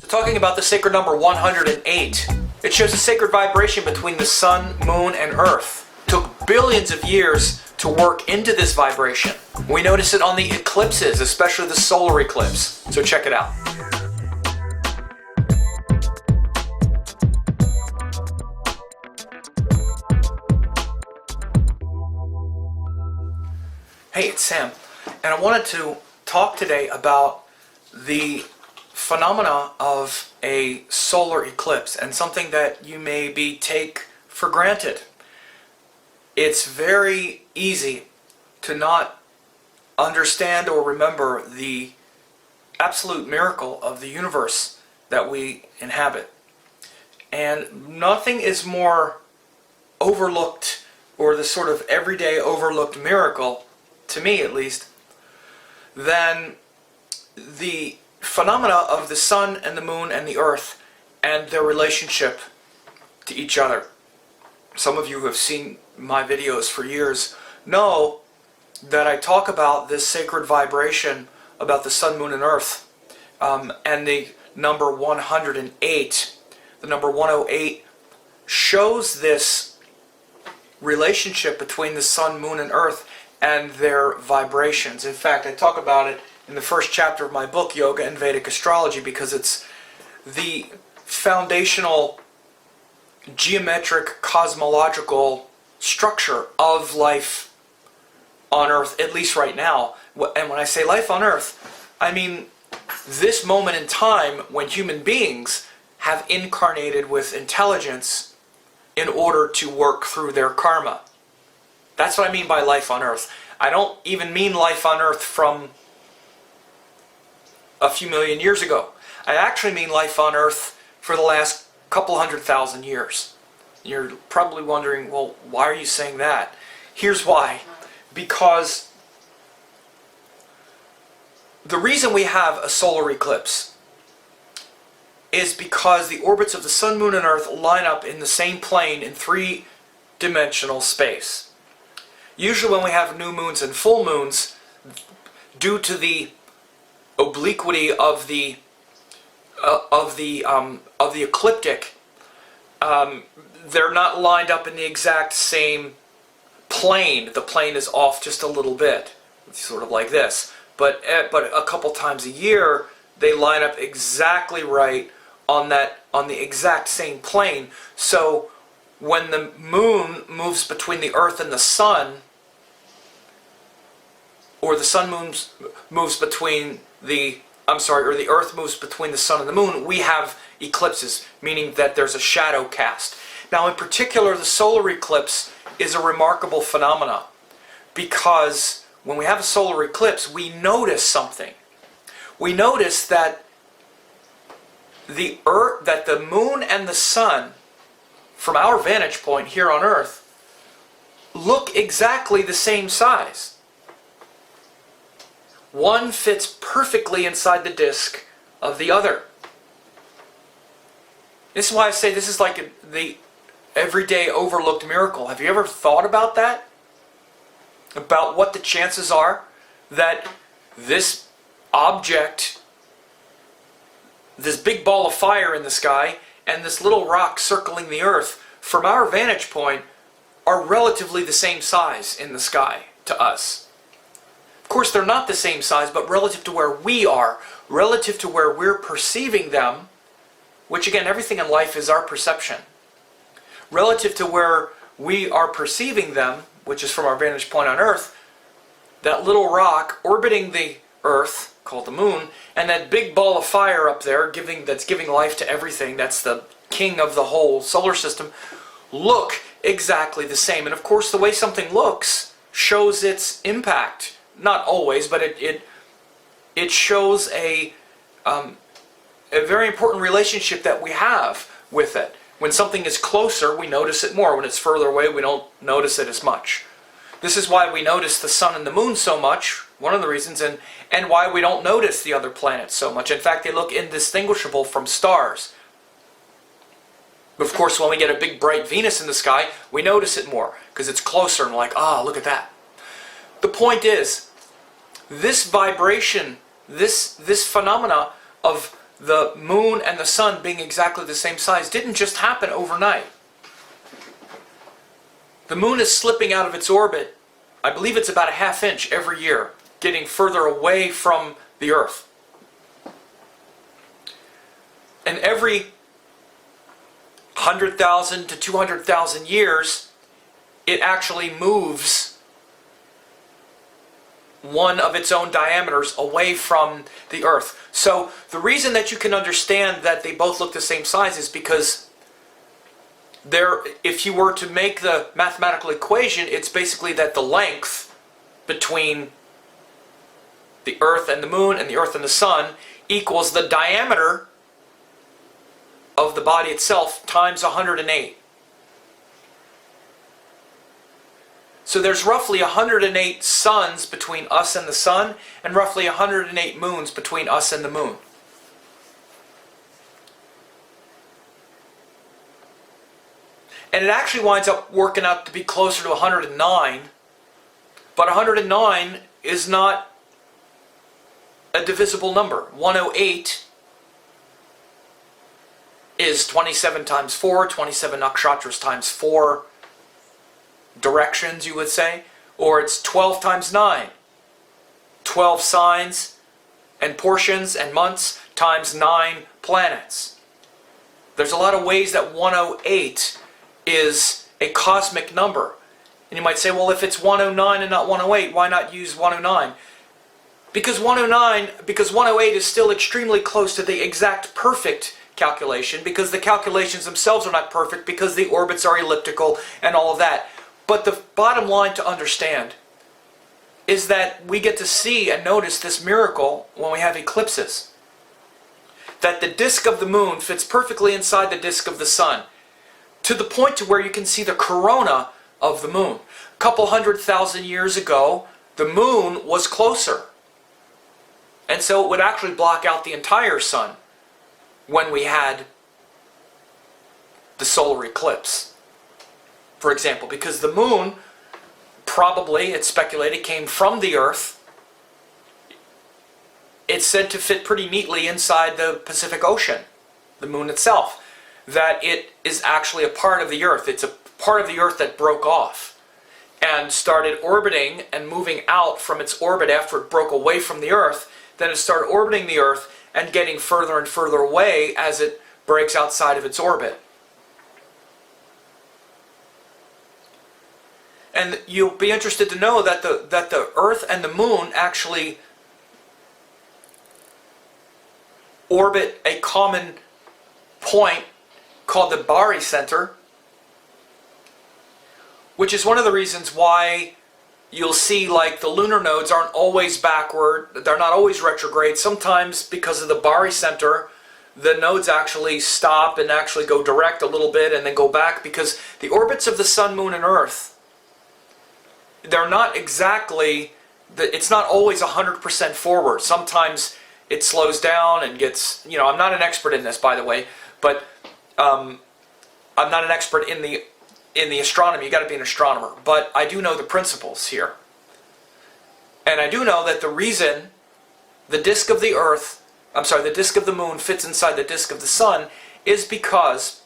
Talking about the sacred number 108, it shows a sacred vibration between the sun, moon, and earth. It took billions of years to work into this vibration. We notice it on the eclipses, especially the solar eclipse. So check it out. Hey, it's Sam, and I wanted to talk today about the phenomena of a solar eclipse and something that you maybe take for granted. It's very easy to not understand or remember the absolute miracle of the universe that we inhabit. And nothing is more overlooked, or the sort of everyday overlooked miracle, to me at least, than the phenomena of the sun and the moon and the earth and their relationship to each other. Some of you who have seen my videos for years know that I talk about this sacred vibration about the sun, moon, and earth, and the number 108. The number 108 shows this relationship between the sun, moon, and earth and their vibrations. In fact, I talk about it in the first chapter of my book, Yoga and Vedic Astrology, because it's the foundational geometric cosmological structure of life on Earth, at least right now. And when I say life on Earth, I mean this moment in time when human beings have incarnated with intelligence in order to work through their karma. That's what I mean by life on Earth. I don't even mean life on Earth from a few million years ago. I actually mean life on Earth for the last couple 100,000 years. You're probably wondering, well, why are you saying that? Here's why. Because the reason we have a solar eclipse is because the orbits of the sun, moon, and earth line up in the same plane in three-dimensional space. Usually when we have new moons and full moons, due to the obliquity of the ecliptic, they're not lined up in the exact same plane. The plane is off just a little bit, sort of like this. But a couple times a year, they line up exactly right on the exact same plane. So when the moon moves between the earth and the sun, or the sun moves between the earth moves between the sun and the moon, we have eclipses, meaning that there's a shadow cast. Now, in particular, the solar eclipse is a remarkable phenomena, because when we have a solar eclipse, we notice something. We notice that the moon and the sun, from our vantage point here on Earth, look exactly the same size. One fits perfectly inside the disk of the other. This is why I say this is like the everyday overlooked miracle. Have you ever thought about that? About what the chances are that this object, this big ball of fire in the sky, and this little rock circling the earth, from our vantage point, are relatively the same size in the sky to us. Of course, they're not the same size, but relative to where we are, relative to where we're perceiving them, which again, everything in life is our perception. Relative to where we are perceiving them, which is from our vantage point on Earth, that little rock orbiting the Earth, called the moon, and that big ball of fire up there that's giving life to everything, that's the king of the whole solar system, look exactly the same. And of course, the way something looks shows its impact. Not always, but it shows a very important relationship that we have with it. When something is closer, we notice it more. When it's further away, we don't notice it as much. This is why we notice the sun and the moon so much, one of the reasons, and why we don't notice the other planets so much. In fact, they look indistinguishable from stars. But of course, when we get a big bright Venus in the sky, we notice it more, because it's closer and we're like, ah, look at that. The point is, this vibration, this phenomena of the moon and the sun being exactly the same size didn't just happen overnight. The moon is slipping out of its orbit, I believe it's about a ½ inch every year, getting further away from the Earth. And every 100,000 to 200,000 years, it actually moves one of its own diameters away from the Earth. So the reason that you can understand that they both look the same size is because if you were to make the mathematical equation, it's basically that the length between the Earth and the moon and the Earth and the sun equals the diameter of the body itself times 108. So there's roughly 108 suns between us and the sun, and roughly 108 moons between us and the moon. And it actually winds up working out to be closer to 109, but 109 is not a divisible number. 108 is 27 times 4, 27 nakshatras times 4 directions, you would say, or it's 12 times 9, 12 signs and portions and months times 9 planets. There's a lot of ways that 108 is a cosmic number. And you might say, well, if it's 109 and not 108, why not use 109? Because 108 is still extremely close to the exact perfect calculation, because the calculations themselves are not perfect, because the orbits are elliptical and all of that. But the bottom line to understand is that we get to see and notice this miracle when we have eclipses. That the disk of the moon fits perfectly inside the disk of the sun, to the point to where you can see the corona of the moon. A couple 100,000 years ago, the moon was closer. And so it would actually block out the entire sun when we had the solar eclipse, for example, because the moon probably, it's speculated, came from the Earth. It's said to fit pretty neatly inside the Pacific Ocean, the moon itself, that it is actually a part of the Earth. It's a part of the Earth that broke off and started orbiting and moving out from its orbit after it broke away from the Earth. Then it started orbiting the Earth and getting further and further away as it breaks outside of its orbit. And you'll be interested to know that the Earth and the Moon actually orbit a common point called the barycenter, which is one of the reasons why you'll see, like, the lunar nodes aren't always backward, they're not always retrograde. Sometimes because of the barycenter, the nodes actually stop and actually go direct a little bit and then go back, because the orbits of the sun, moon, and Earth, they're not exactly, it's not always 100% forward. Sometimes it slows down and gets, I'm not an expert in this, by the way, but I'm not an expert in the astronomy. You got to be an astronomer, but I do know the principles here. And I do know that the reason the disk of the Earth, the disk of the moon fits inside the disk of the sun is because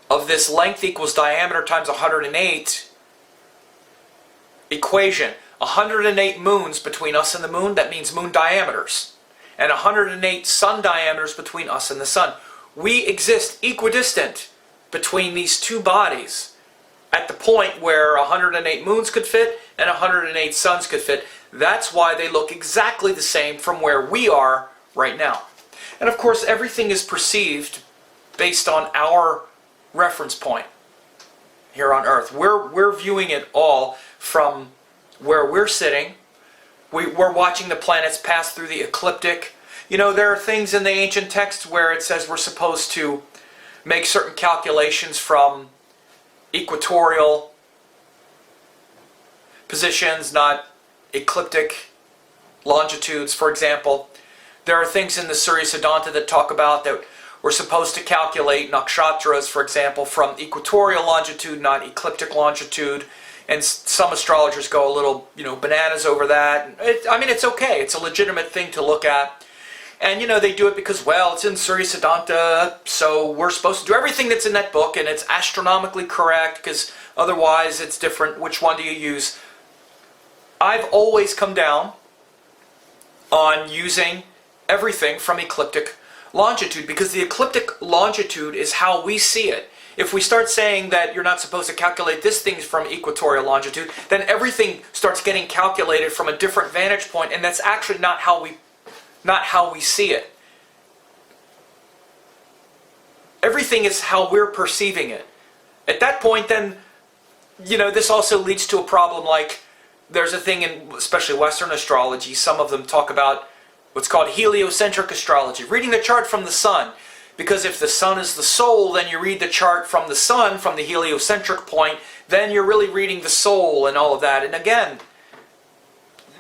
of this length equals diameter times 108 equation. 108 moons between us and the moon, that means moon diameters. And 108 sun diameters between us and the sun. We exist equidistant between these two bodies at the point where 108 moons could fit and 108 suns could fit. That's why they look exactly the same from where we are right now. And of course, everything is perceived based on our reference point here on Earth. We're viewing it all from where we're sitting. We're watching the planets pass through the ecliptic. There are things in the ancient texts where it says we're supposed to make certain calculations from equatorial positions, not ecliptic longitudes, for example. There are things in the Surya Siddhanta that talk about that we're supposed to calculate nakshatras, for example, from equatorial longitude, not ecliptic longitude. And some astrologers go a little, bananas over that. It's okay. It's a legitimate thing to look at. And they do it because, well, it's in Surya Siddhanta, so we're supposed to do everything that's in that book, and it's astronomically correct, because otherwise it's different. Which one do you use? I've always come down on using everything from ecliptic longitude, because the ecliptic longitude is how we see it. If we start saying that you're not supposed to calculate this thing from equatorial longitude, then everything starts getting calculated from a different vantage point, and that's actually not how we see it. Everything is how we're perceiving it. At that point, then, this also leads to a problem. Like, there's a thing in, especially Western astrology, some of them talk about what's called heliocentric astrology, reading the chart from the sun. Because if the sun is the soul, then you read the chart from the sun, from the heliocentric point, then you're really reading the soul and all of that. And again,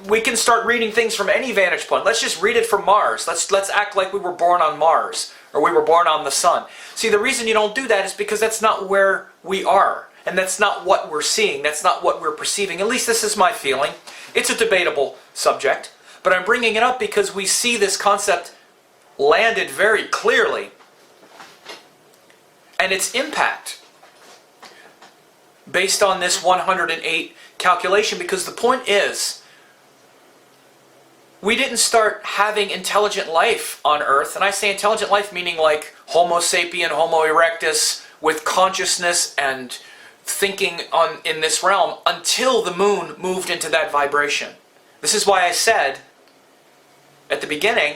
we can start reading things from any vantage point. Let's just read it from Mars. Let's act like we were born on Mars, or we were born on the sun. See, the reason you don't do that is because that's not where we are. And that's not what we're seeing. That's not what we're perceiving. At least this is my feeling. It's a debatable subject. But I'm bringing it up because we see this concept landed very clearly. And its impact based on this 108 calculation. Because the point is, we didn't start having intelligent life on Earth. And I say intelligent life meaning like Homo sapien, Homo erectus, with consciousness and thinking in this realm, until the moon moved into that vibration. This is why I said at the beginning,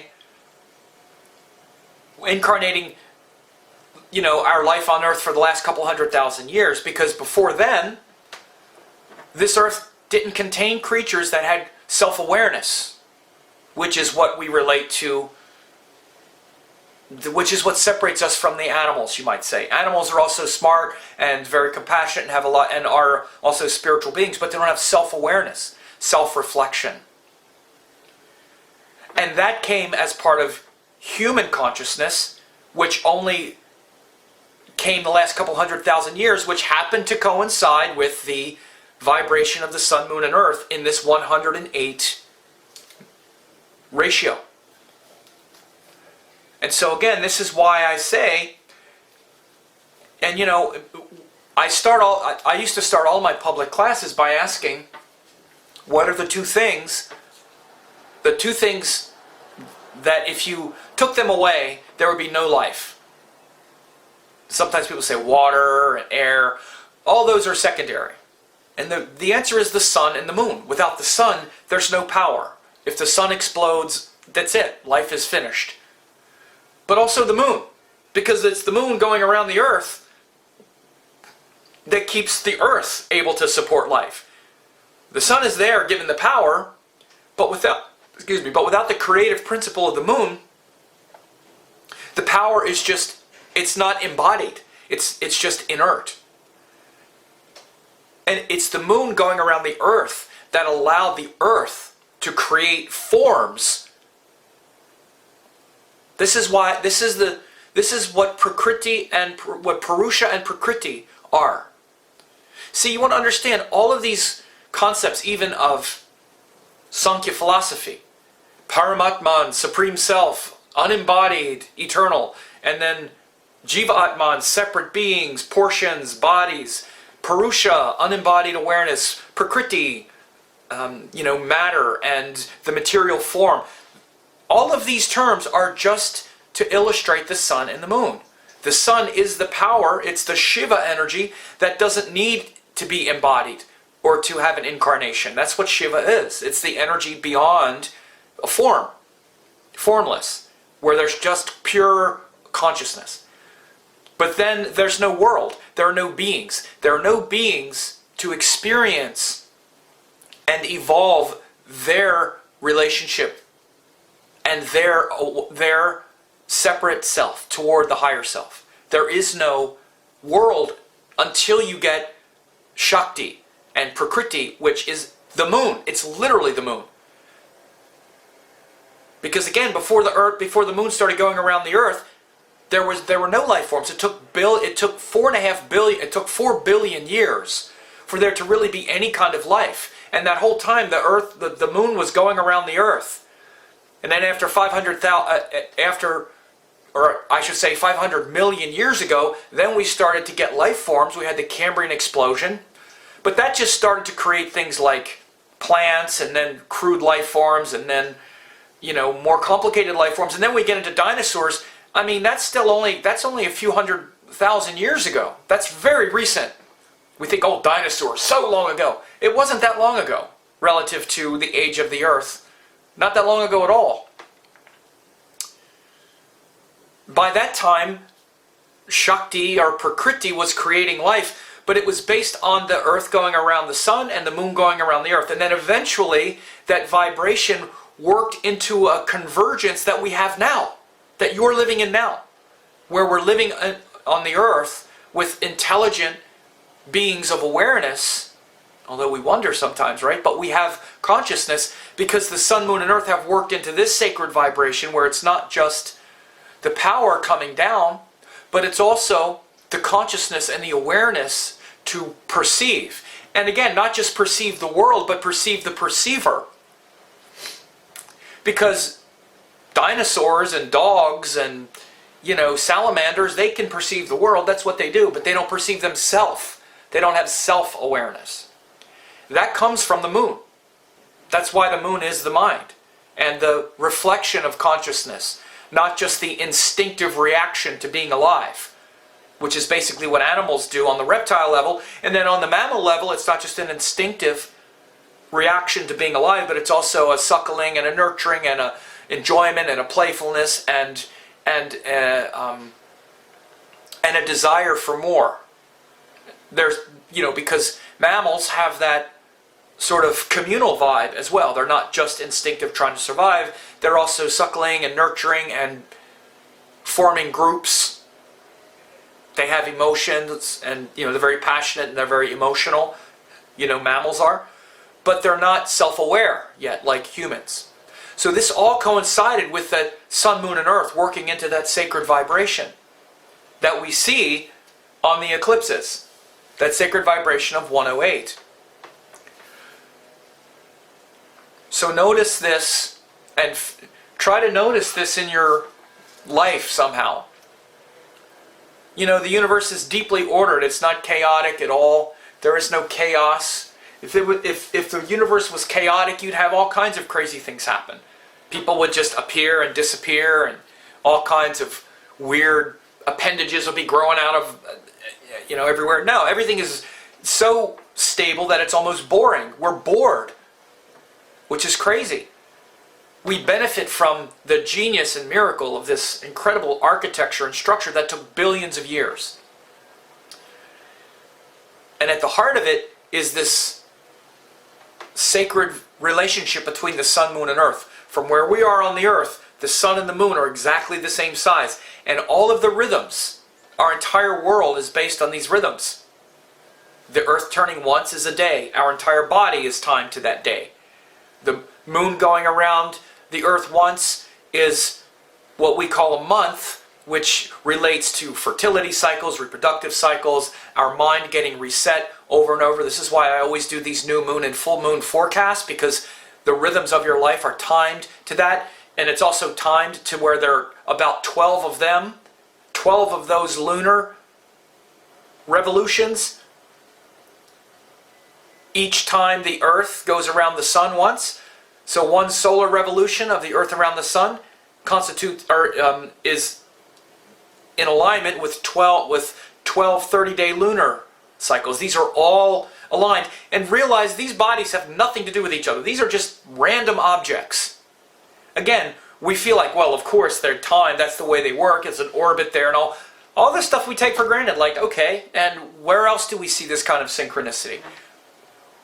incarnating our life on Earth for the last couple 100,000 years, because before then, this Earth didn't contain creatures that had self-awareness, which is what we relate to, which is what separates us from the animals, you might say. Animals are also smart and very compassionate and have a lot, and are also spiritual beings, but they don't have self-awareness, self-reflection. And that came as part of human consciousness, which only came the last couple 100,000 years, which happened to coincide with the vibration of the sun, moon, and earth in this 108 ratio. And so again, this is why I say, and I used to start all my public classes by asking, what are the two things that if you took them away, there would be no life? Sometimes people say water and air. All those are secondary. And the answer is the sun and the moon. Without the sun, there's no power. If the sun explodes, that's it. Life is finished. But also the moon. Because it's the moon going around the earth that keeps the earth able to support life. The sun is there giving the power, but without the creative principle of the moon, the power is just, it's not embodied. It's just inert. And it's the moon going around the earth that allowed the earth to create forms. This is what Prakriti and what Purusha and Prakriti are. See, you want to understand all of these concepts, even of Sankhya philosophy. Paramatman, Supreme Self, unembodied, eternal, and then Jiva Atman, separate beings, portions, bodies. Purusha, unembodied awareness. Prakriti, matter and the material form. All of these terms are just to illustrate the sun and the moon. The sun is the power, it's the Shiva energy that doesn't need to be embodied or to have an incarnation. That's what Shiva is. It's the energy beyond a form, formless, where there's just pure consciousness. But then there's no world. There are no beings. There are no beings to experience and evolve their relationship and their separate self toward the higher self. There is no world until you get Shakti and Prakriti, which is the moon. It's literally the moon. Because again, before the moon started going around the earth, there were no life forms. It took 4.5 billion. It took 4 billion years for there to really be any kind of life. And that whole time, the moon was going around the earth. And then after 500 million years ago, then we started to get life forms. We had the Cambrian explosion. But that just started to create things like plants, and then crude life forms, and then, more complicated life forms. And then we get into dinosaurs. I mean, that's only a few 100,000 years ago. That's very recent. We think, oh, dinosaurs, so long ago. It wasn't that long ago relative to the age of the Earth. Not that long ago at all. By that time, Shakti or Prakriti was creating life, but it was based on the Earth going around the Sun and the Moon going around the Earth. And then eventually, that vibration worked into a convergence that we have now, that you're living in now, where we're living on the Earth with intelligent beings of awareness, although we wonder sometimes, right? But we have consciousness because the Sun, Moon, and Earth have worked into this sacred vibration where it's not just the power coming down, but it's also the consciousness and the awareness to perceive. And again, not just perceive the world, but perceive the perceiver. Because dinosaurs and dogs and, salamanders, they can perceive the world. That's what they do, but they don't perceive themselves. They don't have self-awareness. That comes from the moon. That's why the moon is the mind and the reflection of consciousness, not just the instinctive reaction to being alive, which is basically what animals do on the reptile level. And then on the mammal level, it's not just an instinctive reaction to being alive, but it's also a suckling and a nurturing and a enjoyment and a playfulness and a desire for more. There's, because mammals have that sort of communal vibe as well. They're not just instinctive trying to survive. They're also suckling and nurturing and forming groups. They have emotions and, they're very passionate and they're very emotional. Mammals are. But they're not self-aware yet like humans. So this all coincided with the Sun, Moon, and Earth working into that sacred vibration that we see on the eclipses. That sacred vibration of 108. So notice this and try to notice this in your life somehow. The universe is deeply ordered. It's not chaotic at all. There is no chaos. If the universe was chaotic, you'd have all kinds of crazy things happen. People would just appear and disappear, and all kinds of weird appendages would be growing out of, everywhere. No, everything is so stable that it's almost boring. We're bored, which is crazy. We benefit from the genius and miracle of this incredible architecture and structure that took billions of years. And at the heart of it is this sacred relationship between the Sun, Moon, and Earth. From where we are on the Earth, the Sun and the Moon are exactly the same size. And all of the rhythms, our entire world is based on these rhythms. The Earth turning once is a day. Our entire body is timed to that day. The Moon going around the Earth once is what we call a month, which relates to fertility cycles, reproductive cycles, our mind getting reset over and over. This is why I always do these new moon and full moon forecasts, because the rhythms of your life are timed to that. And it's also timed to where there are about 12 of them, 12 of those lunar revolutions. Each time the Earth goes around the Sun once. So one solar revolution of the Earth around the Sun is in alignment with 12 30-day lunar cycles. These are all aligned. And realize these bodies have nothing to do with each other. These are just random objects. Again, we feel like, well, of course, they're timed. That's the way they work. It's an orbit there and all this stuff we take for granted. Like, okay, and where else do we see this kind of synchronicity?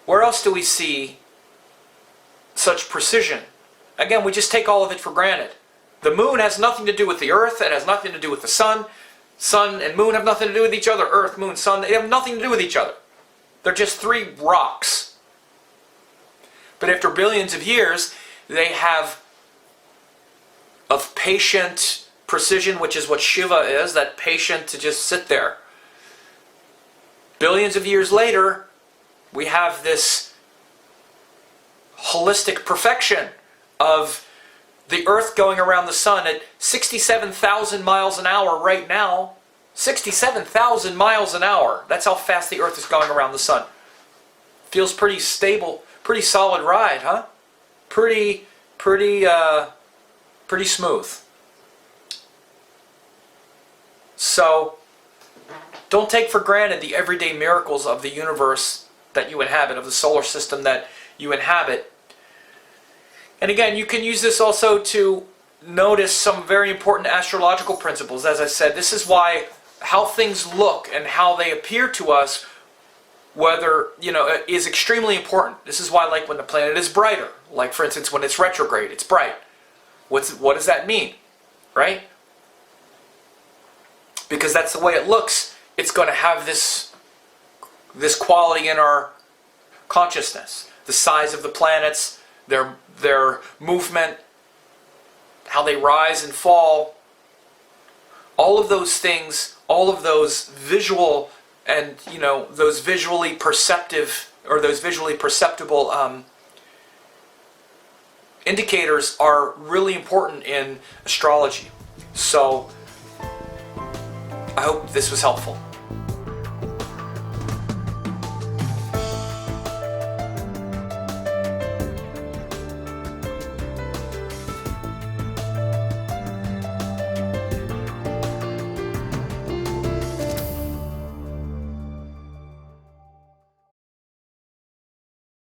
Where else do we see such precision? Again, we just take all of it for granted. The moon has nothing to do with the Earth. It has nothing to do with the sun. Sun and moon have nothing to do with each other. Earth, moon, sun, they have nothing to do with each other. They're just three rocks. But after billions of years, they have of patient precision, which is what Shiva is, that patient to just sit there. Billions of years later, we have this holistic perfection of the Earth going around the sun at 67,000 miles an hour right now. 67,000 miles an hour. That's how fast the Earth is going around the sun. Feels pretty stable, pretty solid ride, huh? Pretty smooth. So, don't take for granted the everyday miracles of the universe that you inhabit, of the solar system that you inhabit. And again, you can use this also to notice some very important astrological principles. As I said, this is why how things look and how they appear to us, whether, is extremely important. This is why, like, when the planet is brighter, like for instance when it's retrograde, it's bright. What does that mean, right? Because that's the way it looks. It's going to have this quality in our consciousness. The size of the planets, their movement, how they rise and fall. All of those things, all of those visual and, those visually perceptive or those visually perceptible indicators are really important in astrology. So, I hope this was helpful.